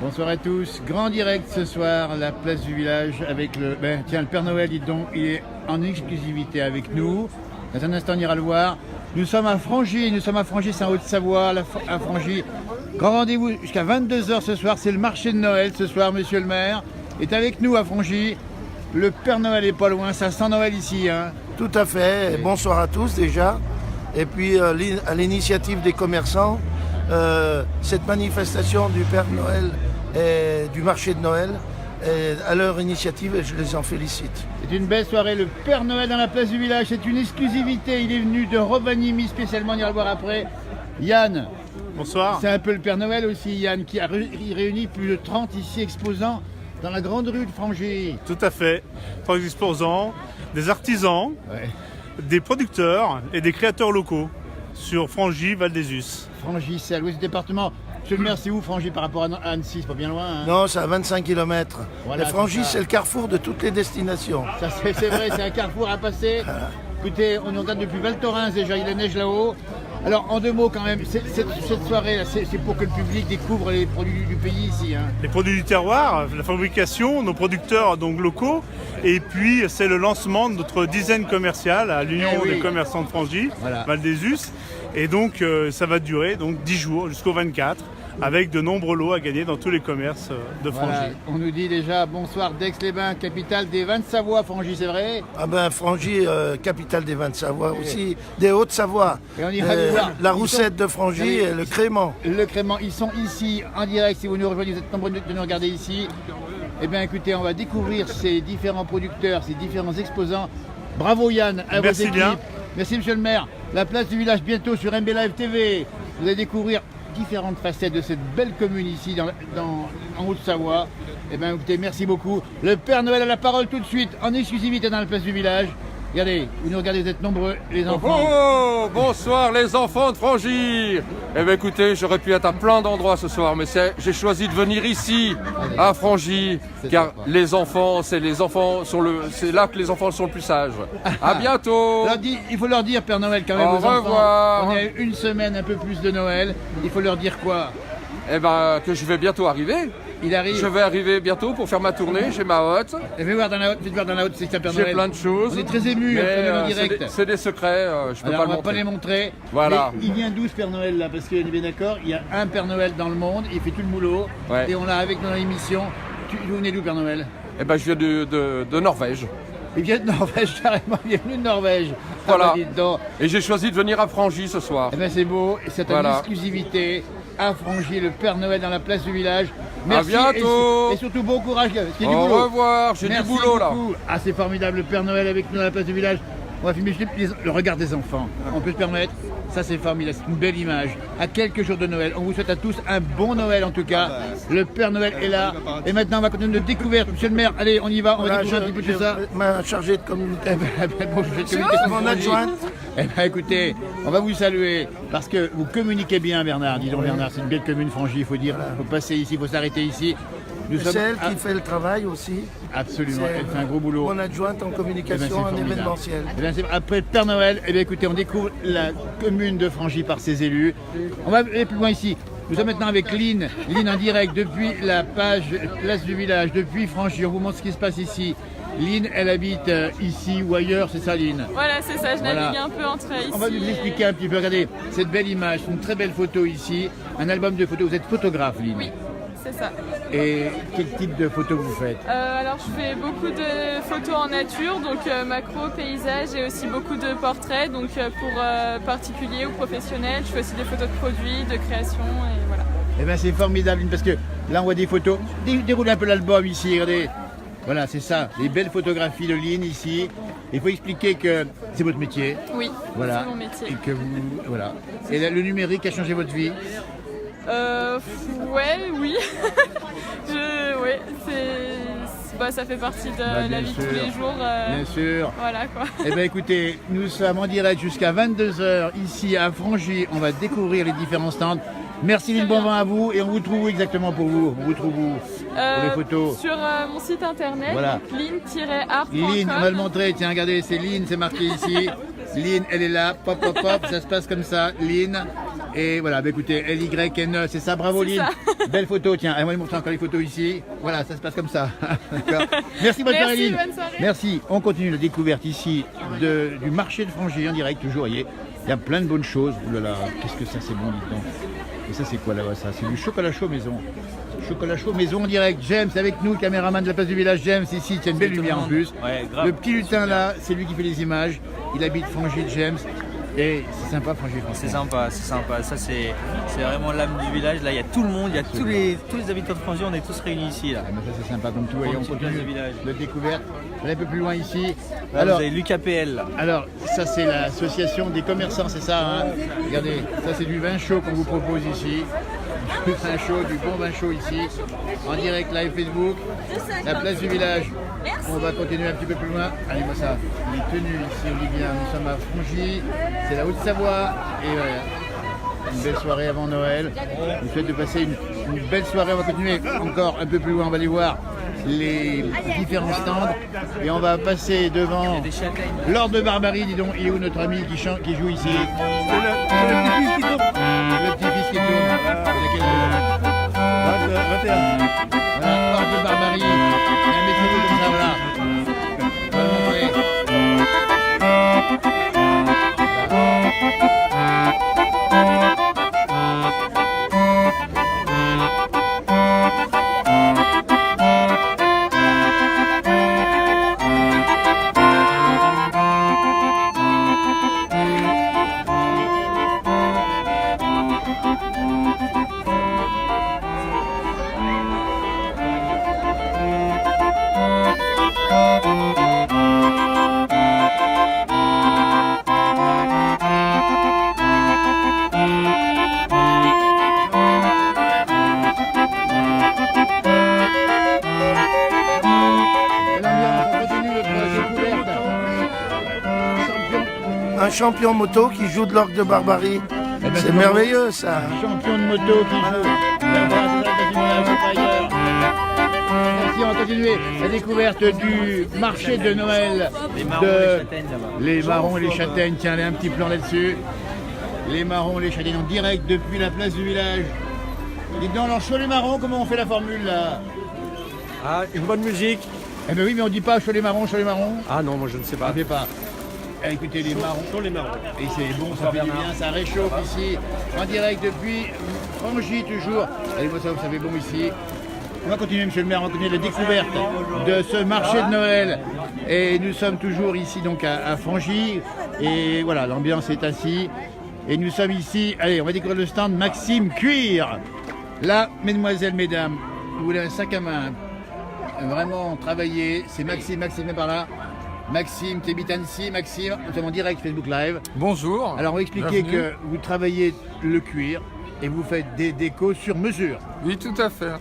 Bonsoir à tous. Grand direct ce soir, la place du village avec le... tiens, le Père Noël, dites donc, il est en exclusivité avec nous. Dans un instant, on ira le voir. Nous sommes à Frangy, c'est en Haute-Savoie, à Frangy. Grand rendez-vous jusqu'à 22h ce soir, c'est le marché de Noël ce soir, monsieur le maire est avec nous à Frangy. Le Père Noël est pas loin, ça sent Noël ici. Hein. Tout à fait, bonsoir à tous déjà. Et puis à l'initiative des commerçants, cette manifestation du Père Noël et du marché de Noël, est à leur initiative et je les en félicite. C'est une belle soirée, le Père Noël dans la place du village, c'est une exclusivité. Il est venu de Rovaniemi spécialement, on ira le voir après. Yann. Bonsoir. C'est un peu le Père Noël aussi, Yann, qui a réuni plus de 30 ici exposants dans la grande rue de Frangy. Tout à fait. 30 exposants, des artisans, des producteurs et des créateurs locaux sur Frangy, Val-des-Us. Frangy, c'est à l'ouest du département. Monsieur le maire, c'est où Frangy par rapport à Annecy? C'est pas bien loin. Hein. Non, c'est à 25 km. Voilà, Frangy, c'est le carrefour de toutes les destinations. Ça, c'est vrai, c'est un carrefour à passer. Écoutez, on nous regarde depuis Val Thorens déjà, il y a neige là-haut. Alors, en deux mots quand même, cette soirée, c'est pour que le public découvre les produits du pays ici. Hein. Les produits du terroir, la fabrication, nos producteurs donc locaux. Et puis, c'est le lancement de notre dizaine commerciale à l'Union des commerçants de Frangy, Val-des-Us. Et donc, ça va durer donc 10 jours jusqu'au 24. Avec de nombreux lots à gagner dans tous les commerces de Frangy. Voilà, on nous dit déjà bonsoir d'Aix-les-Bains, capitale des vins de Savoie, Frangy, c'est vrai? Ah ben Frangy, capitale des vins de Savoie, aussi des Hauts-de-Savoie. Et on ira voir. La roussette de Frangy et le crément. Le crément, ils sont ici en direct, si vous nous rejoignez, vous êtes nombreux de nous regarder ici. Eh bien écoutez, on va découvrir ces différents producteurs, ces différents exposants. Bravo Yann, à Merci vos équipes. bien. Merci monsieur le maire. La place du village bientôt sur MB Live TV. Vous allez découvrir différentes facettes de cette belle commune ici en Haute-Savoie. Eh bien écoutez, merci beaucoup. Le Père Noël a la parole tout de suite en exclusivité dans la place du village. Regardez, vous nous regardez, vous êtes nombreux, les enfants. Oh, bonsoir les enfants de Frangy. Eh bien écoutez, j'aurais pu être à plein d'endroits ce soir, mais j'ai choisi de venir ici, à Frangy, car les enfants, c'est là que les enfants sont le plus sages. À bientôt. Il faut leur dire, Père Noël, quand même, Au aux revoir. enfants. On est une semaine, un peu plus de Noël. Il faut leur dire quoi? Eh bien, que je vais bientôt arriver. Il arrive. Je vais arriver bientôt pour faire ma tournée chez ma hotte. Faites voir dans la hotte, c'est que Père Noël. J'ai plein de choses. On est très émus en direct. C'est des secrets, je peux pas le montrer. On va pas les montrer. Voilà. Mais il vient d'où ce Père Noël là? Parce qu'on est bien d'accord, il y a un Père Noël dans le monde, il fait tout le boulot. Ouais. Et on l'a avec nous dans l'émission. Vous venez d'où Père Noël? Eh ben, je viens de Norvège. Il vient de Norvège, carrément, il est venu de Norvège. Voilà. Ah, bah, et j'ai choisi de venir à Frangy ce soir. Eh ben c'est beau, c'est une exclusivité. À Frangy, le Père Noël dans la place du village. Merci. À bientôt. Et surtout bon courage. Au revoir, j'ai du boulot là. Ah c'est formidable, le Père Noël avec nous dans la place du village. On va filmer le regard des enfants. On peut se permettre. Ça c'est formidable, c'est une belle image. À quelques jours de Noël, on vous souhaite à tous un bon Noël en tout cas. Le Père Noël est là. Et maintenant on va continuer notre découverte. Monsieur le maire, allez on y va, on va découvrir un petit peu tout ça. Ma chargée de communication. Mon adjointe. Eh bien écoutez, on va vous saluer parce que vous communiquez bien Bernard. Dis donc Bernard, c'est une belle commune Frangy, il faut dire. Il faut passer ici, il faut s'arrêter ici. C'est elle qui fait le travail aussi. Absolument, elle fait un gros boulot. Mon adjointe en communication, en événementiel. Après le Père Noël, eh bien, écoutez, on découvre la commune de Frangy par ses élus. On va aller plus loin ici. Nous sommes maintenant avec Lynn. Lynn en direct depuis la page Place du Village, depuis Frangy. On vous montre ce qui se passe ici. Lynn, elle habite ici ou ailleurs, c'est ça Lynn? Voilà, c'est ça, je navigue un peu entre ici. On va nous expliquer un petit peu. Regardez, cette belle image, une très belle photo ici, un album de photos. Vous êtes photographe Lynn? Oui, c'est ça. Et quel type de photos vous faites? Alors je fais beaucoup de photos en nature, donc macro, paysage et aussi beaucoup de portraits, donc pour particuliers ou professionnels. Je fais aussi des photos de produits, de création et voilà. Eh bien c'est formidable parce que là on voit des photos. Déroulez un peu l'album ici, regardez. Voilà, c'est ça, les belles photographies de Lynn ici. Il faut expliquer que c'est votre métier. Oui, voilà. C'est mon métier. Et que vous, voilà. Et le numérique a changé votre vie? Oui. Ça fait partie de la vie de tous les jours. Bien sûr. Voilà quoi. Eh bien écoutez, nous sommes en direct jusqu'à 22h ici à Frangy. On va découvrir les différents stands. Merci Lynn, bon vent à vous. Et on vous trouve où exactement pour vous? On vous trouve où pour les photos? Sur mon site internet, voilà. lynn-art.com. Lynn, on va le montrer. Tiens, regardez, c'est Lynn, c'est marqué ici. Lynn, elle est là. Pop, pop, pop. Ça se passe comme ça. Lynn. Et voilà, bah écoutez, LYN, c'est ça, bravo Lynn. Belle photo, tiens, moi je montre encore les photos ici. Voilà, ça se passe comme ça. D'accord. Merci, bonne soirée Lynn. Bonne soirée. Merci, on continue la découverte ici du marché de Frangy en direct, toujours, il y a plein de bonnes choses. Ouh là là, qu'est-ce que ça c'est bon, dites donc. Et ça c'est quoi là-bas ça? C'est du chocolat chaud maison. Chocolat chaud maison en direct. James avec nous, caméraman de la place du village. James ici, il y a une belle lumière en plus. Ouais, grave. Le petit lutin là, c'est lui qui fait les images. Il habite Frangy, James. Et c'est sympa Frangy. C'est sympa, c'est sympa. Ça c'est vraiment l'âme du village. Là il y a tout le monde, il y a tous les habitants de Frangy, on est tous réunis ici là. Ah, mais ça c'est sympa comme tout. Et on continue le découverte. On est un peu plus loin ici. Là, Alors, vous avez l'UKPL. Alors, ça c'est l'association des commerçants, c'est ça hein. Regardez, ça c'est du vin chaud qu'on vous propose ici. Du vin chaud, du bon vin chaud ici. En direct live Facebook. La place du village. On va continuer un petit peu plus loin. Allez, moi ça, les tenues ici, Olivia. Nous sommes à Frangy. C'est la Haute-Savoie. Et voilà. Une belle soirée avant Noël. Je vous souhaite de passer une belle soirée. On va continuer encore un peu plus loin. On va aller voir les différents stands et on va passer devant Lord de Barbarie. Dis donc, il est où notre ami qui joue ici? Le petit-fils qui tourne. Il a quel âge? 21. Voilà, Lord de Barbarie. Il y a un métro comme ça, voilà. On va le montrer. Un champion moto qui joue de l'orgue de Barbarie. Eh ben, c'est merveilleux ça. Un champion de moto qui joue. Merci, on va continuer la découverte du marché de Noël. Les marrons et les châtaignes, tiens, allez, un petit plan là-dessus. Les marrons et les châtaignes en direct depuis la place du village. Dites donc, alors chaud les marrons, comment on fait la formule là? Ah, une bonne musique. Eh ben oui, mais on dit pas chaud les marrons, chaud les marrons. Ah non, moi je ne sais On pas. ne fait pas. Eh, écoutez, les marrons. Chaud les marrons. Et c'est bon, ça fait du bien, ça réchauffe ici. En direct depuis Frangy toujours. Allez, moi ça vous savez bon ici. On va continuer, monsieur le maire, on va continuer la découverte de ce marché de Noël. Et nous sommes toujours ici donc à Frangy. Et voilà, l'ambiance est ainsi. Et nous sommes ici, allez, on va découvrir le stand Maxime Cuir. Là, mesdemoiselles, mesdames, vous voulez un sac à main vraiment travaillé, c'est Maxime est par là. Maxime, tu habites Annecy, Maxime, nous sommes en direct Facebook Live. Bonjour. Alors on va expliquer que vous travaillez le cuir et vous faites des décos sur mesure. Oui, tout à fait.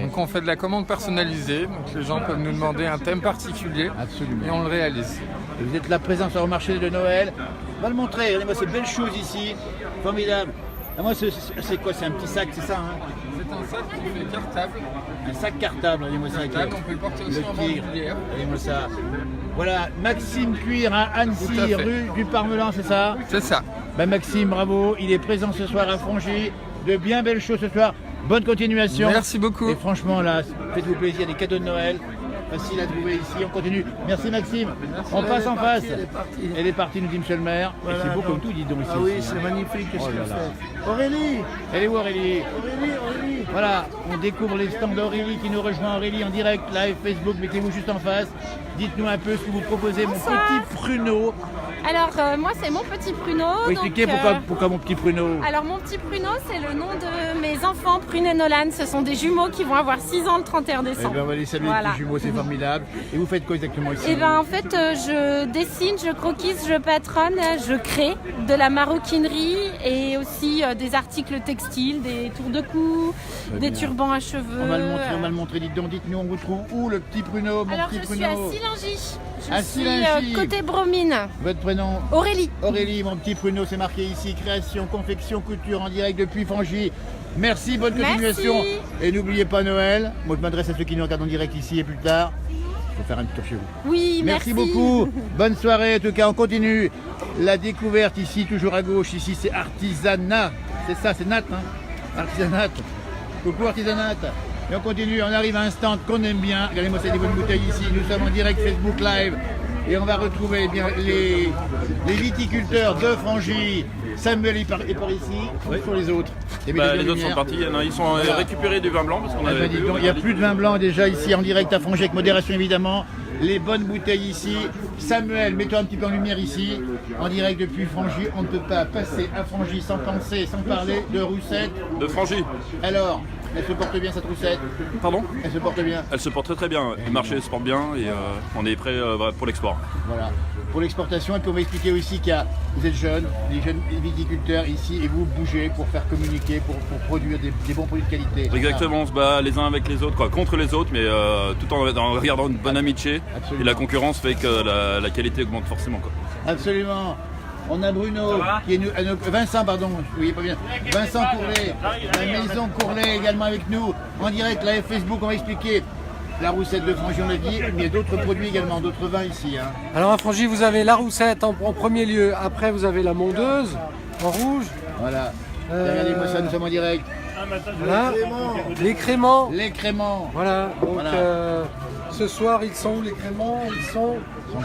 Donc on fait de la commande personnalisée, donc les gens peuvent nous demander un thème particulier. Absolument. Et on le réalise. Et vous êtes là présent sur le marché de Noël. On va le montrer, regardez-moi ces belles choses ici, formidable. Ah, moi c'est quoi, c'est un petit sac, c'est ça hein? C'est un sac qui fait cartable. Un sac cartable, regardez-moi ça. Cartable, on peut le porter aussi en bandoulière. Regardez-moi ça. Voilà, Maxime Cuir à Annecy, rue du Parmelan, c'est ça? C'est ça. Ben Maxime, bravo, il est présent ce soir à Frangy. De bien belles choses ce soir. Bonne continuation. Merci beaucoup. Et franchement, là, faites-vous plaisir, des cadeaux de Noël. Facile à trouver ici, on continue. Merci Maxime. On passe en face. Elle est partie, nous dit monsieur le maire. Voilà, et c'est beau comme tout, dis donc ici. Ah oui, aussi, c'est hein. magnifique ce Oh qu'elle là là. fait. Aurélie, Elle est où Aurélie? Aurélie. Voilà, on découvre les stands d'Aurélie qui nous rejoint. Aurélie en direct, live, Facebook, mettez-vous juste en face. Dites-nous un peu ce que vous proposez, mon petit pruneau. Alors moi c'est mon petit pruneau. Vous expliquez pourquoi mon petit pruneau? Alors mon petit pruneau c'est le nom de mes enfants, Prune et Nolan. Ce sont des jumeaux qui vont avoir 6 ans le 31 Eh décembre. ben, on va les saluer, Voilà. les petits jumeaux, c'est formidable. Et vous faites quoi exactement ici? Et ben en fait je dessine, je croquise, je patronne, je crée de la maroquinerie et aussi des articles textiles, des tours de cou, des turbans à cheveux. On va le montrer, dites donc, dites-nous, on vous trouve où le petit pruneau, mon Alors petit je suis pruneau? à Silingy. À Je suis Silingy. côté Bromine. Votre prénom? Aurélie. Aurélie, mon petit pruneau, c'est marqué ici, création, confection, couture en direct depuis Frangy. Merci, bonne continuation. Merci. Et n'oubliez pas Noël. Moi je m'adresse à ceux qui nous regardent en direct ici et plus tard. Je vais faire un petit tour chez vous. Oui, Merci beaucoup. Bonne soirée. En tout cas, on continue la découverte ici, toujours à gauche. Ici, c'est artisanat c'est ça, c'est Nat, hein. Artisanat. Coucou Artisanat. Et on continue, on arrive à un stand qu'on aime bien. Regardez-moi, c'est des bonnes bouteilles ici. Nous sommes en direct Facebook Live. Et on va retrouver eh bien, les viticulteurs de Frangy. Samuel est par ici. Oui. Pour les autres. Les autres sont partis. Ils sont récupérés du vin blanc. Parce qu'on avait il n'y a plus de vin blanc déjà ici en direct à Frangy, avec modération évidemment. Les bonnes bouteilles ici. Samuel, mets-toi un petit peu en lumière ici. En direct depuis Frangy. On ne peut pas passer à Frangy sans penser, sans parler de Roussette. De Frangy. Alors, elle se porte bien cette Roussette? Pardon? Elle se porte bien? Elle se porte très bien. Le marché se porte bien et on est prêt pour l'export. Voilà. Pour l'exportation, et puis on va expliquer aussi qu'il y a, vous êtes jeunes, des jeunes viticulteurs ici, et vous bougez pour faire communiquer, pour produire des bons produits de qualité. Exactement, on se bat les uns avec les autres, quoi, contre les autres, mais tout en regardant une bonne amitié. Absolument. Et la concurrence fait que la qualité augmente forcément, quoi. Absolument. On a Bruno, qui est Vincent, pardon, je voyais pas bien. Vincent Courlet, la maison Courlet également avec nous, en direct, live Facebook, on va expliquer la Roussette de Frangy, on l'a dit, mais il y a d'autres produits également, d'autres vins ici. Hein. Alors à Frangy, vous avez la Roussette en premier lieu, après vous avez la Mondeuse en rouge. Voilà. Regardez-moi ça, nous sommes en direct. Voilà. Les créments. Les créments. Voilà. Donc voilà. Ce soir, ils sont où les créments? Ils sont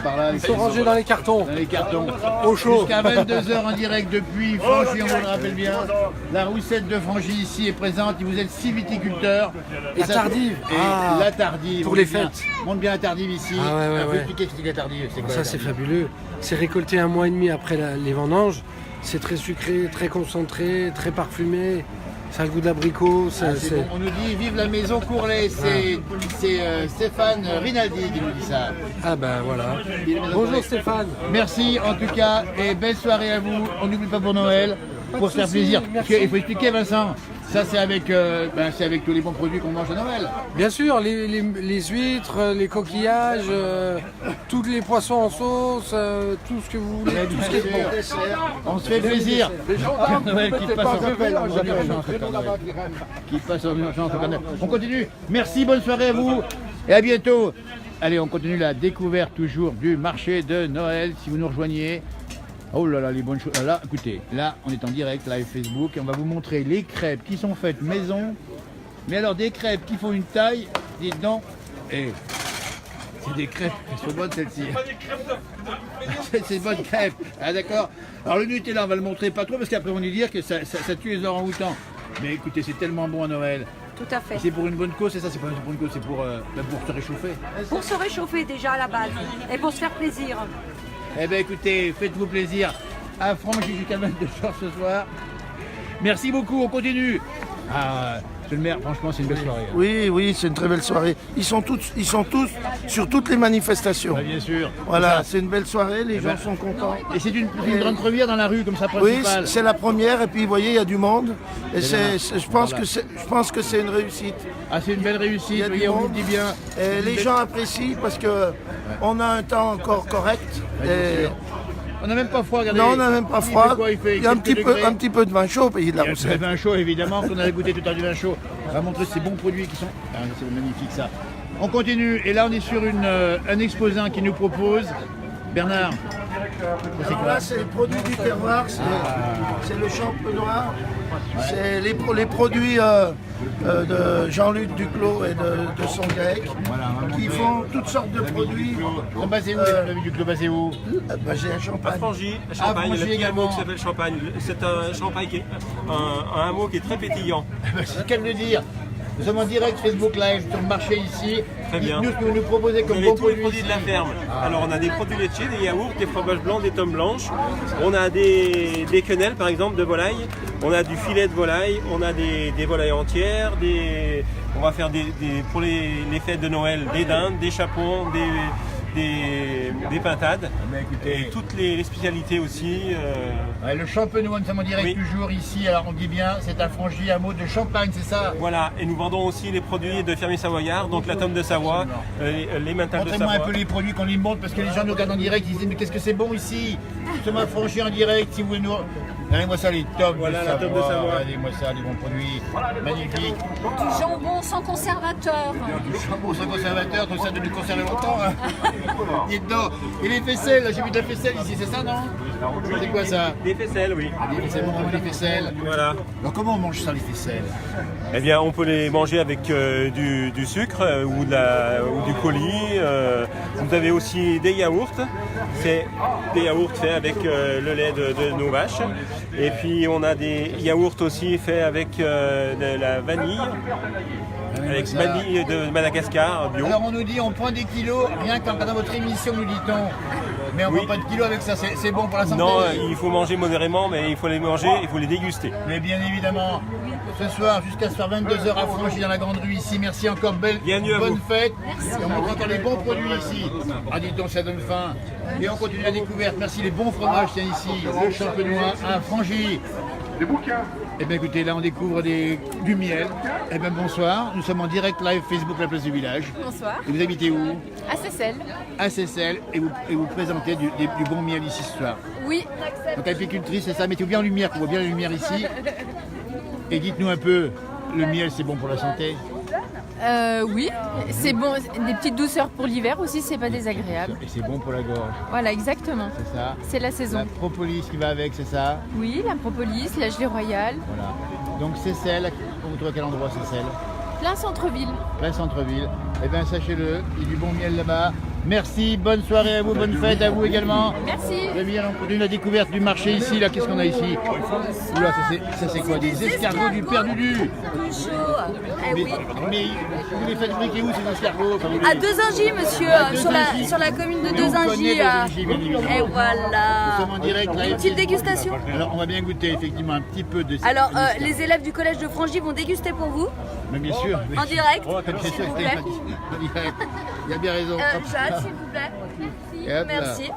par là. Ils sont rangés dans les cartons. Dans les cartons. Au chaud. Jusqu'à 22h en direct depuis Frangy, on vous le rappelle bien. La Roussette de Frangy ici est présente. Vous êtes 6 viticulteurs. La Tardive. Et la Tardive. Pour les fêtes. Montre bien la Tardive ici. Ah ouais. Vous expliquer ce que c'est la Tardive. Ça c'est fabuleux. C'est récolté 1 mois et demi après les vendanges. C'est très sucré, très concentré, très parfumé. Ça a le goût d'abricot. Bon. On nous dit vive la maison Courlet. C'est Stéphane Rinaldi qui nous dit ça. Ah ben voilà. Bonjour Stéphane. Merci en tout cas et belle soirée à vous. On n'oublie pas pour Noël, pour se faire plaisir. Il faut expliquer Vincent. Ça c'est avec tous les bons produits qu'on mange à Noël. Bien sûr, les huîtres, les coquillages, tous les poissons en sauce, tout ce que vous voulez. Tout ce qui est bon. On se fait plaisir. Père Noël qui passe en urgence. On continue. Merci, bonne soirée à vous et à bientôt. Allez, on continue la découverte toujours du marché de Noël. Si vous nous rejoignez. Oh là là, les bonnes choses. Là, écoutez, là, on est en direct, live Facebook, et on va vous montrer les crêpes qui sont faites maison. Mais alors, des crêpes qui font une taille, dites donc. Et c'est des crêpes, elles sont bonnes celles-ci. C'est des bonnes crêpes. Ah d'accord. Alors le Nutella, on va le montrer pas trop, parce qu'après on va nous dire que ça tue les orang-outans. Mais écoutez, c'est tellement bon à Noël. Tout à fait. C'est pour une bonne cause, c'est ça, c'est pas pour une cause, c'est pour se réchauffer. Pour se réchauffer déjà à la base, et pour se faire plaisir. Eh bien écoutez, faites-vous plaisir à Frangy jusqu'à 22h ce soir. Merci beaucoup, on continue. Ah, monsieur le maire, franchement c'est une belle soirée. Oui, c'est une très belle soirée. Ils sont tous sur toutes les manifestations. Bien sûr. Voilà, c'est une belle soirée, les gens sont contents. Et c'est une grande première dans la rue comme ça principale. Oui, c'est la première et puis vous voyez, il y a du monde. Et je pense que c'est une réussite. Ah, c'est une belle réussite, il y a on vous le dit bien. Et les gens apprécient parce que on a un temps encore correct. Et on n'a même pas froid, regardez. Non, on n'a même pas froid. Il y a un petit peu de vin chaud au pays de la Roussette. Il y a du vin chaud, évidemment, qu'on avait goûté tout à l'heure du vin chaud. On va montrer ces bons produits qui sont... Ah, c'est magnifique ça. On continue, et là on est sur un exposant qui nous propose... Bernard. Alors là, c'est les produits du terroir, c'est le champenois, c'est les produits de Jean-Luc Duclos et de son grec, qui font toutes sortes de produits. Sont basés où les Duclos, basés où? J'ai un Champagne. À Frangy, Champagne, le petit hameau qui s'appelle Champagne. C'est un champagne qui est un hameau qui est très pétillant. C'est ce qu'elle veut dire. Nous sommes en direct Facebook Live sur le marché ici. Très bien. Dites-nous ce que vous nous proposez comme bon tous les produits de la ferme. Alors on a des produits laitiers, des yaourts, des fromages blancs, des tomes blanches. On a des quenelles par exemple de volaille. On a du filet de volaille. On a des volailles entières. On va faire pour les fêtes de Noël des dindes, des chapons, des pintades. Et toutes les spécialités aussi. Le champenois, nous sommes en direct toujours ici. Alors on dit bien, c'est un Frangy hameau de Champagne, c'est ça? Voilà, et nous vendons aussi les produits de fermier savoyard, donc la tome de Savoie, les mentales de Savoie. Montrez-moi un peu les produits qu'on lui montre, parce que les gens nous regardent en direct, ils disent mais qu'est-ce que c'est bon ici? Nous sommes à Frangy en direct, si vous voulez nous... Regardez-moi ça, les tomes de Savoie. La tome de Savoie. Regardez-moi ça, les bons produits magnifiques. Du jambon sans conservateur. Du jambon sans conservateur, tout ça de nous conserver longtemps. Hein. Dites donc. Et les faisselles, j'ai vu de la faisselle ici, c'est ça, non? C'est quoi ça? Des faisselles, oui. Des faisselles, vraiment des faisselles. Voilà. Alors comment on mange ça, les faisselles? Eh bien, on peut les manger avec du sucre ou du coulis. Vous avez aussi des yaourts. C'est des yaourts faits avec le lait de nos vaches. Et puis, on a des yaourts aussi faits avec de la vanille. Avec vanille de Madagascar bio. Alors on nous dit on prend des kilos, rien qu'en regardant votre émission nous dit-on. Mais on ne prend pas de kilos avec ça, c'est bon pour la santé? Non, il faut manger modérément, mais il faut les manger, il faut les déguster. Mais bien évidemment, ce soir, jusqu'à ce soir 22h à Frangy dans la Grande Rue ici. Merci encore, bonne fête. Et on montre encore les bons produits ici. Ah dis donc, ça donne faim. Et on continue la découverte. Merci les bons fromages, tiens ici, le champenois à Frangy. Des bouquins. Eh bien écoutez, là on découvre du miel. Eh bien bonsoir, nous sommes en direct live Facebook La Place du Village. Bonsoir. Et vous habitez où? À Seyssel. À Seyssel, et vous présentez du bon miel ici ce soir. Oui. Donc apicultrice, c'est ça, mettez-vous bien en lumière, qu'on voit bien la lumière ici. Et dites-nous un peu, le miel c'est bon pour la santé? Oui, c'est bon, des petites douceurs pour l'hiver aussi, c'est pas désagréable. Et c'est bon pour la gorge. Voilà, exactement. C'est ça. C'est la saison. La propolis qui va avec, c'est ça? Oui, la propolis, la gelée royale. Voilà. Donc Seyssel, on vous trouve à quel endroit Seyssel? Plein centre-ville. Plein centre-ville. Eh bien sachez-le, il y a du bon miel là-bas. Merci, bonne soirée à vous, bonne fête à vous également. Merci. Le miel, on continue la découverte du marché ici. Là, qu'est-ce qu'on a ici? Oula, ça c'est quoi? Des escargots du Père Dudu. Mais vous les fabriquez où ces escargots? À Deux-Angy, monsieur, sur la commune de Deux-Angy. Et voilà. Nous sommes en direct. Une petite dégustation. Alors, on va bien goûter effectivement un petit peu de. Alors, les élèves du collège de Frangy vont déguster pour vous. Mais bien sûr. En direct. S'il vous plaît. Il a bien raison. Jade, s'il vous plaît. Merci.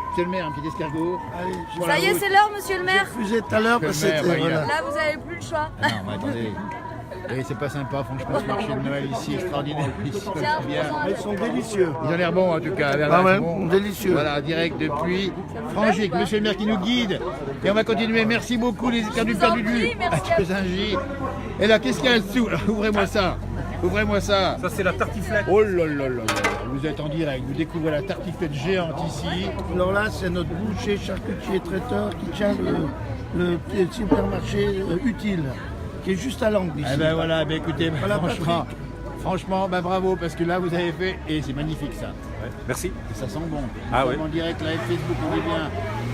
Monsieur le maire, un petit escargot. Allez, ça y est, c'est l'heure, monsieur le maire. J'ai refusé tout à l'heure parce que c'était. Voilà. Là, vous n'avez plus le choix. Non, mais attendez. Et c'est pas sympa, franchement, ce marché de Noël ici, extraordinaire. Ils sont bien. Ils sont délicieux. Ils ont l'air bons en tout cas. Ah ouais, bon. délicieux. Voilà, direct depuis Frangy, monsieur le maire qui nous guide. Et on va continuer. Merci beaucoup les escargots du Père Dudu. À Deux-Angy. Et là, qu'est-ce qu'il y a dessous? Ouvrez-moi ça. Ouvrez-moi ça. Ça, c'est la tartiflette. Oh là là là. Vous êtes en direct. Vous découvrez la tartiflette géante ici. Alors là, c'est notre boucher, charcutier, traiteur qui tient le supermarché utile, qui est juste à l'angle ici. Eh ben voilà, ben écoutez, Voilà, franchement, ben bravo, parce que là vous avez fait, et c'est magnifique ça. Ouais, merci. Et ça sent bon. Ah Nous ouais. sommes en direct, live Facebook, on est bien.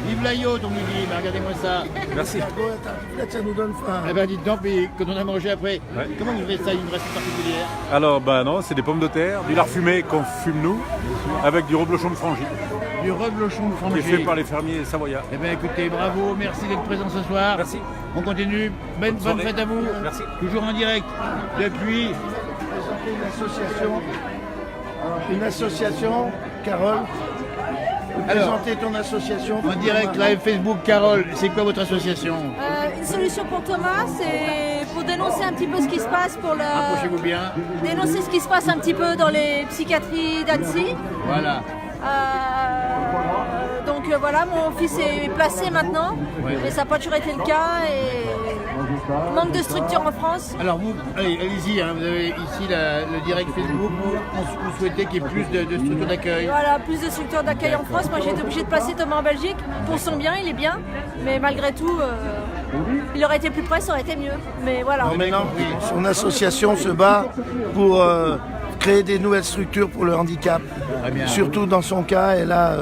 Vive la yacht, on nous dit, ben regardez-moi ça. Merci. La tartiflette, ça nous donne faim. Eh ben dites donc, puis quand on a mangé après, Ouais. comment vous faites ça, une recette particulière? Alors, bah non, c'est des pommes de terre, du lard fumé qu'on fume nous, avec du reblochon de Frangy, Du reblochon de qui Frangy. est fait par les fermiers savoyards. Eh bien écoutez, bravo, merci d'être présent ce soir. Merci. On continue, bonne soirée. fête à vous. Merci. Toujours en direct depuis. Une association, Carole. Vous Alors, présentez ton association. En direct, live Facebook, Carole, c'est quoi votre association? Une solution pour Thomas, c'est pour dénoncer un petit peu ce qui se passe Approchez-vous bien. dénoncer ce qui se passe un petit peu dans les psychiatries d'Annecy. Voilà. Donc voilà, mon fils est placé maintenant, mais ça n'a pas toujours été le cas et manque de structure en France. Alors vous, allez-y, hein, vous avez ici le direct Facebook, vous souhaitez qu'il y ait plus de structures d'accueil. Voilà, plus de structures d'accueil en France. Moi j'ai été obligée de placer Thomas en Belgique pour son bien, il est bien, mais malgré tout, il aurait été plus près, ça aurait été mieux. Mais voilà. Alors maintenant, son association se bat pour créer des nouvelles structures pour le handicap. Bien. Surtout dans son cas, et là,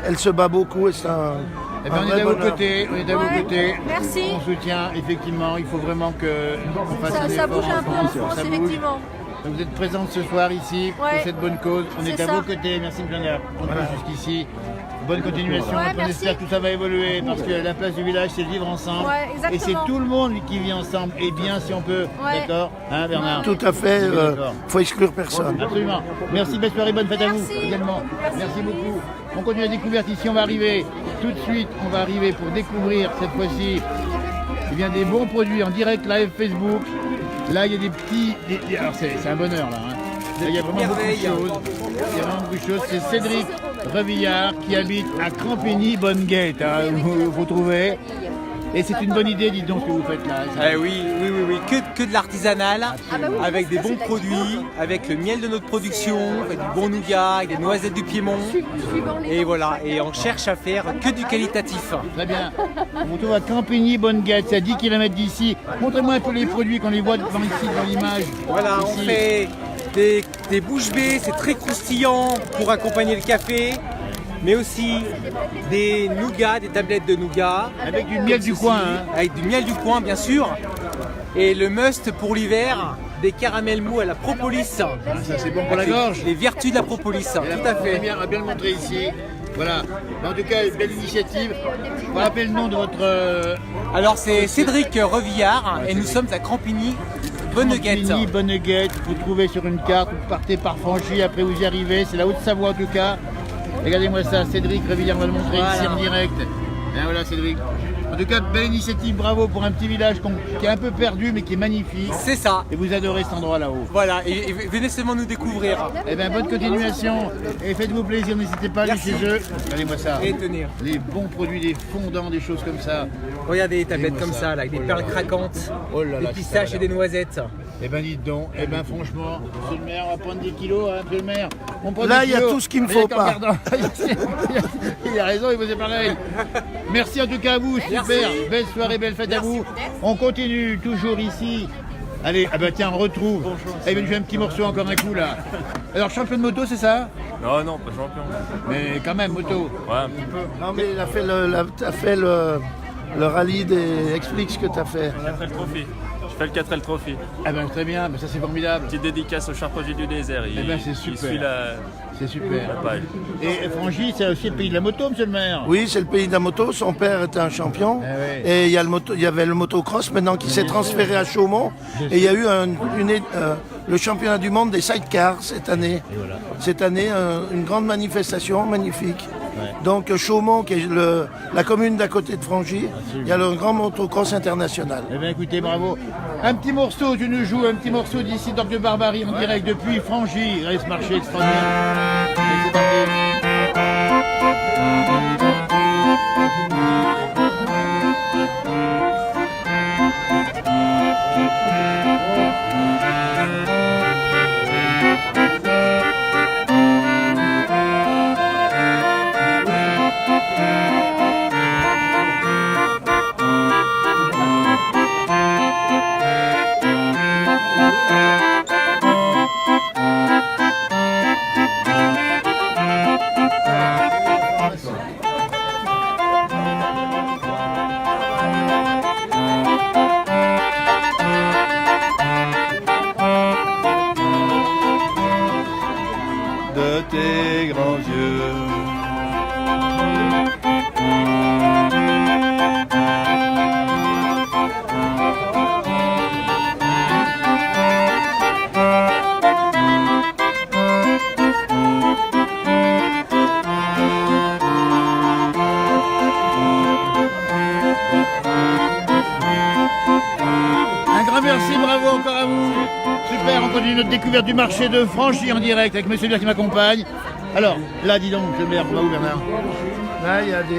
elle se bat beaucoup et c'est un. Eh bien, on est à vos côtés, Merci. On soutient, effectivement, il faut vraiment qu'on fasse un Ça effort bouge un peu en France, France, ça bouge. effectivement. Donc vous êtes présente ce soir ici pour cette bonne cause. On est C'est à ça. vos côtés, merci de venir. On va jusqu'ici. Bonne continuation. Ouais, On merci. espère que tout ça va évoluer parce que la place du village, c'est vivre ensemble. Ouais, exactement. Et c'est tout le monde qui vit ensemble. Et bien si on peut. Ouais. D'accord, hein, Bernard? Tout à fait, On est d'accord. faut exclure personne. Absolument. Merci, belle soirée, bonne fête à vous Merci. également. Merci beaucoup. On continue la découverte ici, on va arriver tout de suite, on va arriver pour découvrir cette fois-ci des bons produits en direct live Facebook. Là, il y a des petits. Alors, c'est un bonheur là. Hein. Là, il y a vraiment beaucoup de choses. Il y a vraiment beaucoup de choses. C'est Cédric Revillard qui habite à Crampigny-Bonneguette. Hein, vous trouvez. Et c'est une bonne idée, dites donc, ce que vous faites là. Oui, que de l'artisanal, avec des bons produits, avec le miel de notre production, avec du bon nougat, avec des noisettes du Piémont. Et voilà, et on cherche à faire que du qualitatif. Très bien. On trouve à Campigny-Bonneguette, c'est à 10 km d'ici. Montrez-moi un peu les produits qu'on les voit devant ici, dans l'image. Voilà, on fait des bouches bées, c'est très croustillant pour accompagner le café. Mais aussi des nougats, des tablettes de nougat. Avec du miel du coin. Hein. Avec du miel du coin, bien sûr. Et le must pour l'hiver, des caramels mous à la propolis. Ça, c'est bon pour la gorge. Les vertus de la propolis, tout à fait. On va bien le montrer ici. Voilà. En tout cas, une belle initiative. Vous rappelez le nom de votre... Alors, c'est Cédric Revillard et nous sommes à Campigny-Bonneguette. Campigny-Bonneguette, vous trouvez sur une carte, vous partez par Frangy, après vous y arrivez, c'est la Haute-Savoie en tout cas. Regardez-moi ça, Cédric Revillard va le montrer ici en direct. Et voilà Cédric. En tout cas, belle initiative, bravo pour un petit village qui est un peu perdu mais qui est magnifique. C'est ça. Et vous adorez cet endroit là-haut. Voilà, et venez seulement nous découvrir. Eh bien, bonne continuation et faites-vous plaisir, n'hésitez pas à aller chez eux. Regardez-moi ça. Et tenir. Les bons produits, des fondants, des choses comme ça. Regardez des tablettes comme ça, là, avec des perles craquantes, des pistaches et des noisettes. Eh ben dites donc, franchement, monsieur le maire, on va prendre des kilos, hein, monsieur le maire. Là, il y a tout ce qu'il ne faut pas. Il a raison, il faisait pareil. Merci en tout cas à vous, super. Belle soirée, belle fête à vous. On continue toujours ici. Allez, tiens, on retrouve. Eh bien, je fais un petit morceau, encore un coup là. Alors, champion de moto, c'est ça? Non, pas champion. Mais quand même, moto. Ouais, un petit peu. Non, mais il a fait le rallye des... Explique ce que tu as fait. 4L Trophy. Je fais le 4L Trophy. Ah ben très bien, ça c'est formidable. Petite dédicace au charpentier du désert. C'est super. Il suit c'est super. la paille. Et Frangy, c'est aussi le pays de la moto, monsieur le maire. Oui, c'est le pays de la moto. Son père était un champion. Et il y avait le motocross maintenant qui s'est transféré à Chaumont. Et il y a eu le championnat du monde des sidecars cette année. Voilà. Cette année, une grande manifestation magnifique. Ouais. Donc Chaumont, qui est la commune d'à côté de Frangy, il y a le grand motocross international. Eh bien écoutez, bravo. Un petit morceau, tu nous joues un petit morceau d'ici d'Orgue de Barbarie en direct depuis Frangy. Regardez ce marché extraordinaire. Allez, c'est parti. De tes grands yeux. Un grand merci, bravo encore à vous. Super, on continue notre découverte du marché de Frangy en direct avec monsieur le maire qui m'accompagne. Alors, là, dis donc, monsieur le maire, on va où, Bernard? Là, il y a des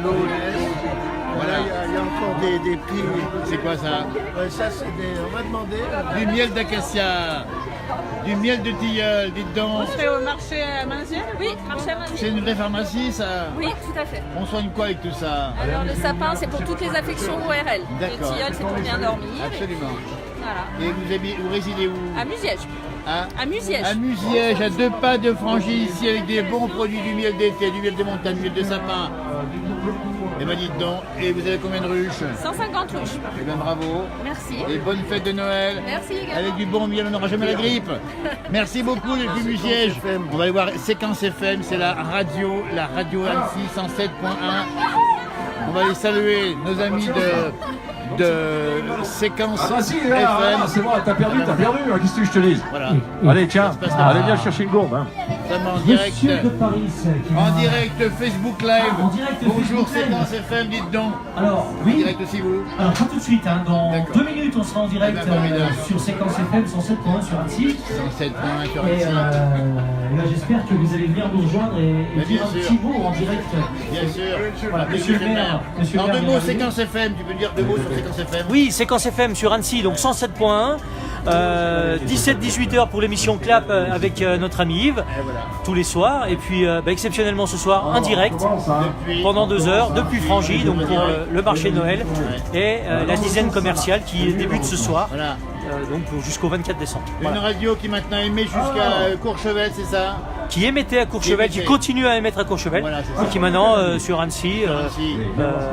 lots. Voilà, il y a encore des prix. C'est quoi ça? Ça, c'est on va demander. Du miel d'acacia, du miel de tilleul, dites donc. On serait au marché à Mainzières? Oui, marché à Mainzières. C'est une vraie pharmacie, ça? Oui, tout à fait. On soigne quoi avec tout ça? Alors, le sapin, c'est pour toutes les affections ORL. Le D'accord. tilleul, c'est pour bien dormir. Absolument. Voilà. Et vous résidez où? À Musiège. À Musiège. À Musiège, à 2 pas de Frangy, ici, avec des bons produits, du miel d'été, du miel de montagne, du miel de sapin. Eh bien, dites donc, et vous avez combien de ruches? 150 ruches. Eh bien, bravo. Merci. Et bonne fête de Noël. Merci également. Avec du bon miel, on n'aura jamais la grippe. Merci beaucoup, depuis Musiège. On va aller voir Séquence FM, c'est la radio Annecy 107.1. On va aller saluer nos amis de Séquence FM. C'est bon, t'as perdu, qu'est-ce que je te dis? Voilà. Allez, tiens, allez, viens chercher une gourde. Hein. en direct, Monsieur de Paris, en direct Facebook Live. En direct Bonjour Facebook Live. Séquence FM, dites donc. Alors, En oui. direct aussi vous. Alors, pas tout de suite, hein, dans D'accord. 2 minutes, on sera en direct Eh ben, formidable. sur Séquence FM 107.1 sur Annecy. 107.1 sur Et Annecy. là, j'espère que vous allez venir nous rejoindre et Mais dire bien un sûr. petit mot en direct. Bien sûr. Voilà, monsieur le maire. Monsieur le En maire deux vient mots, d'arriver. Séquence FM, tu peux dire deux mots sur Séquence FM. Oui, Séquence FM sur Annecy, donc 107.1. 17-18 heures pour l'émission Clap avec notre ami Yves, tous les soirs. Et puis exceptionnellement ce soir, en direct, pendant 2 heures, depuis Frangy, donc pour le marché de Noël. Et la dizaine commerciale qui débute ce soir, Voilà. donc jusqu'au 24 décembre. Une Voilà. radio qui maintenant émet jusqu'à Courchevel, c'est ça? Qui émettait à Courchevel, qui continue à émettre à Courchevel, Voilà, c'est ça. et qui maintenant sur Annecy,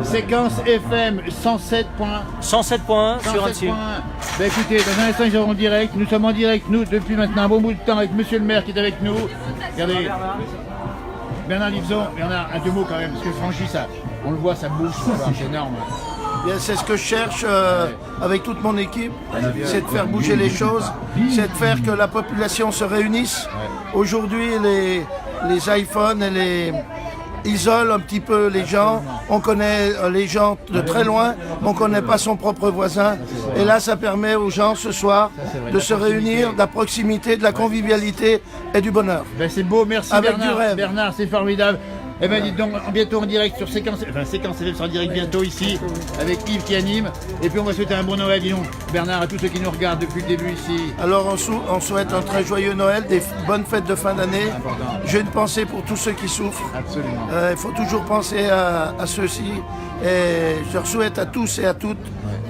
Séquence FM 107.1 sur Annecy. Ben écoutez, dans un instant, ils seront en direct. Nous sommes en direct, nous, depuis maintenant un bon bout de temps, avec monsieur le maire qui est avec nous. Regardez. Bernard Livzon, Bernard, un deux mots quand même, parce que Frangy, ça, on le voit, ça bouge, c'est énorme. Bien, c'est ce que je cherche avec toute mon équipe, c'est de faire bouger les choses, c'est de faire que la population se réunisse. Aujourd'hui, les iPhones et les isolent un petit peu les gens. On connaît les gens de très loin, mais on ne connaît pas son propre voisin. Et là, ça permet aux gens ce soir de se réunir, de la proximité, de la convivialité et du bonheur. Ben c'est beau, merci Avec Bernard. du rêve. Bernard, c'est formidable. Eh ben dites donc, bientôt en direct sur Séquence, Séquence FM sera en direct bientôt ici, avec Yves qui anime. Et puis on va souhaiter un bon Noël, dis donc, Bernard, à tous ceux qui nous regardent depuis le début ici. Alors on souhaite un très joyeux Noël, des bonnes fêtes de fin d'année. J'ai une pensée pour tous ceux qui souffrent. Absolument. Il faut toujours penser à ceux-ci. Et je leur souhaite à tous et à toutes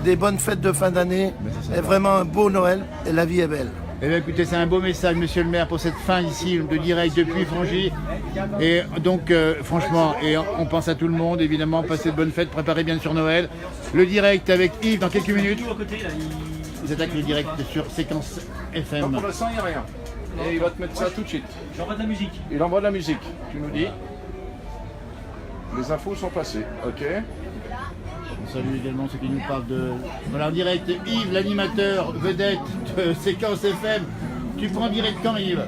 des bonnes fêtes de fin d'année. Et vraiment un beau Noël et la vie est belle. Eh bien écoutez, c'est un beau message, monsieur le maire, pour cette fin ici de direct depuis Frangy. Et donc, franchement, et on pense à tout le monde, évidemment, passez de bonnes fêtes, préparez bien sur Noël. Le direct avec Yves dans quelques minutes. Ils attaquent le direct sur Séquence FM. Non, pour l'instant, il n'y a rien. Et il va te mettre ça tout de suite. J'envoie de la musique. Il envoie de la musique, tu nous dis. Les infos sont passées, ok. On salue également ceux qui nous parlent de... Voilà, en direct, Yves, l'animateur vedette de Séquence FM. Tu prends direct quand, Yves?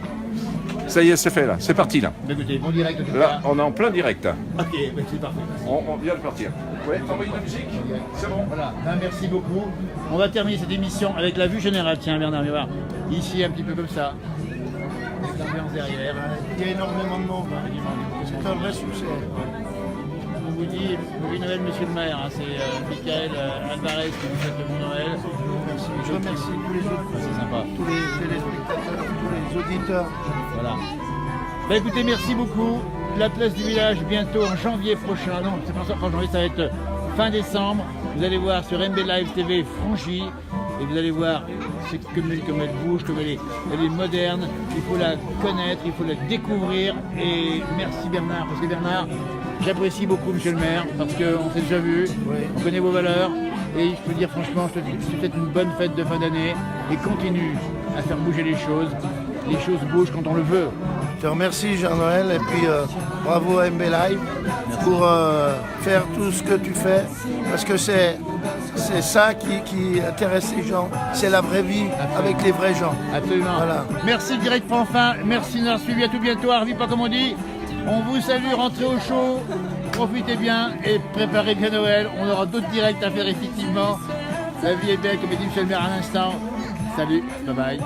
Ça y est, c'est fait là, c'est parti là. Écoutez, bon direct en tout Là, cas. on est en plein direct. Ok, ben c'est parfait. On vient de partir. Ouais, t'envoies de la musique? C'est bon. Voilà, ben, merci beaucoup. On va terminer cette émission avec la vue générale. Tiens, Bernard, viens voir. Ici, un petit peu comme ça. Avec l'ambiance derrière. Il y a énormément de monde. C'est un vrai succès. On vous dit, Mauvais Noël, monsieur le maire. Hein, c'est Michael Alvarez qui vous souhaite le bon Noël. Merci. Je remercie tous les autres. C'est sympa. Tous les téléspectateurs, tous les auditeurs. Voilà. Bah écoutez, merci beaucoup. La place du village bientôt en janvier prochain. Non, c'est pas ça, en janvier, ça va être fin décembre. Vous allez voir sur MB Live TV Frangy. Et vous allez voir comme elle bouge, comme elle est moderne. Il faut la connaître, il faut la découvrir. Et merci Bernard, parce que Bernard, j'apprécie beaucoup monsieur le maire, parce qu'on s'est déjà vu, on connaît vos valeurs. Et je peux dire franchement, je te souhaite une bonne fête de fin d'année. Et continue à faire bouger les choses. Les choses bougent quand on le veut. Je te remercie Jean-Noël et puis bravo à MB Live pour faire tout ce que tu fais parce que c'est ça qui intéresse les gens, c'est la vraie vie avec les vrais gens. Absolument. Voilà. Merci, le direct prend fin. Merci de nous avoir suivis. À tout bientôt. Arrivez pas comme on dit. On vous salue, rentrez au chaud. Profitez bien et préparez bien Noël. On aura d'autres directs à faire effectivement. La vie est belle, comme a dit Michel Maire à l'instant. Salut, bye bye.